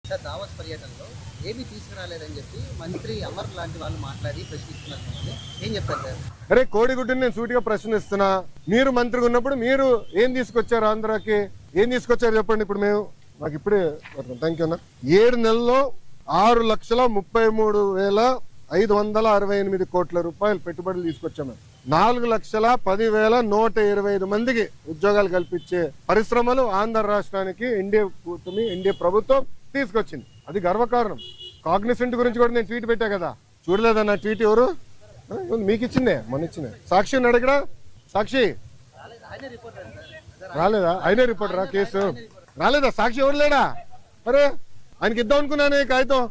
Sir Davos పర్యటనలో ఏమీ తీసుకురాలేదని చెప్పి మంత్రి అమర్ లాంటి వాళ్ళు మాట్లాడి ప్రశ్నిస్తున్నారు కదండి. ఏం చెప్తారు సార్? అరే కోడిగుడ్డుని నేను సూటిగా ప్రశ్నిస్తున్నా. మీరు మంత్రిగా ఉన్నప్పుడు మీరు ఏం తీసుకొచ్చారు ఆంధ్రాకి? ఏం తీసుకొచ్చారు చెప్పండి. ఇప్పుడు మేము మాకు ఇప్పుడే థ్యాంక్ యూ అన్న. 7 నెలల్లో 6,33,568 కోట్ల రూపాయలు పెట్టుబడులు తీసుకొచ్చాము. 4,10,125 మందికి ఉద్యోగాలు కల్పించే పరిశ్రమలు ఆంధ్ర రాష్ట్రానికి ఎన్డీఏ ప్రభుత్వం తీసుకొచ్చింది. అది గర్వకారణం. కాగ్నిసెంట్ గురించి కూడా నేను ట్వీట్ పెట్టా కదా, చూడలేదా నా ట్వీట్? ఎవరు మీకు ఇచ్చిందే, మొన్న ఇచ్చిందే. సాక్షి అడిగడా? సాక్షి రాలేదా? ఆయనే రిపోర్టరా? కేసు రాలేదా? సాక్షి ఎవరు లేడా? అరే ఆయనకి ఇద్దాం అనుకున్నానే కాగితం.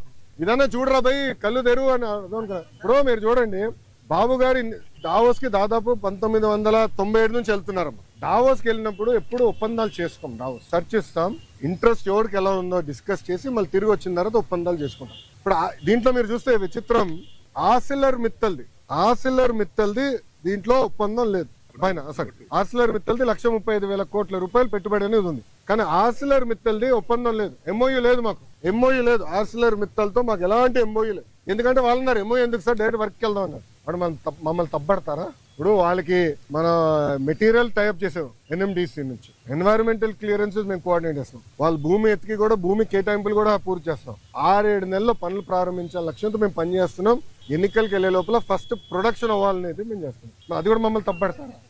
ఇదన్నా చూడరా భయ్, కళ్ళు తెరువు అని అర్థం అనుకున్నా. ఇప్పుడు మీరు చూడండి, బాబు గారు దావోస్ కి దాదాపు 1997 నుంచి వెళ్తున్నారు. దావోస్ కి వెళ్ళినప్పుడు ఎప్పుడు ఒప్పందాలు చేసుకోం. దావోస్ సెర్చ్ ఇస్తాం, ఇంట్రెస్ట్ ఎవరికి ఎలా ఉందో డిస్కస్ చేసి మళ్ళీ తిరిగి వచ్చిన తర్వాత ఒప్పందాలు చేసుకుంటాం. ఇప్పుడు దీంట్లో మీరు చూస్తే విచిత్రం, ఆసిలర్ మిత్తల్ది దీంట్లో ఒప్పందం లేదు పైన. అసలు ఆసిలర్ మిత్తల్ది 1,35,000 కోట్ల రూపాయలు పెట్టుబడి అనేది ఉంది, కానీ ఆసిలర్ మిత్తల్ది ఒప్పందం లేదు. ఎంఓయూ లేదు, మాకు ఎంఓయూ లేదు. ఆసిలర్ మిత్తల్తో మాకు ఎలాంటి ఎంఓయూ లేదు. ఎందుకంటే వాళ్ళు అన్నారు ఎంఓయూ ఎందుకు సార్, డైరెక్ట్ వర్క్కి వెళ్దాం అన్నారు. వాడు మమ్మల్ని తప్పడతారా? ఇప్పుడు వాళ్ళకి మన మెటీరియల్ టైప్ చేసాం ఎన్ఎండిసి నుంచి, ఎన్వైరన్మెంటల్ క్లియరెన్సెస్ మేము కోఆర్డినేట్ చేస్తాం. వాళ్ళు భూమి ఎత్తికి కూడా భూమి కేటాయింపులు కూడా పూర్తి చేస్తాం. 6-7 నెలల్లో పనులు ప్రారంభించాల లక్ష్యంతో మేము పనిచేస్తున్నాం. ఎన్నికలకు వెళ్లే లోపల ఫస్ట్ ప్రొడక్షన్ అవ్వాలనేది మేము చేస్తున్నాం. అది కూడా మమ్మల్ని తప్పడతారా?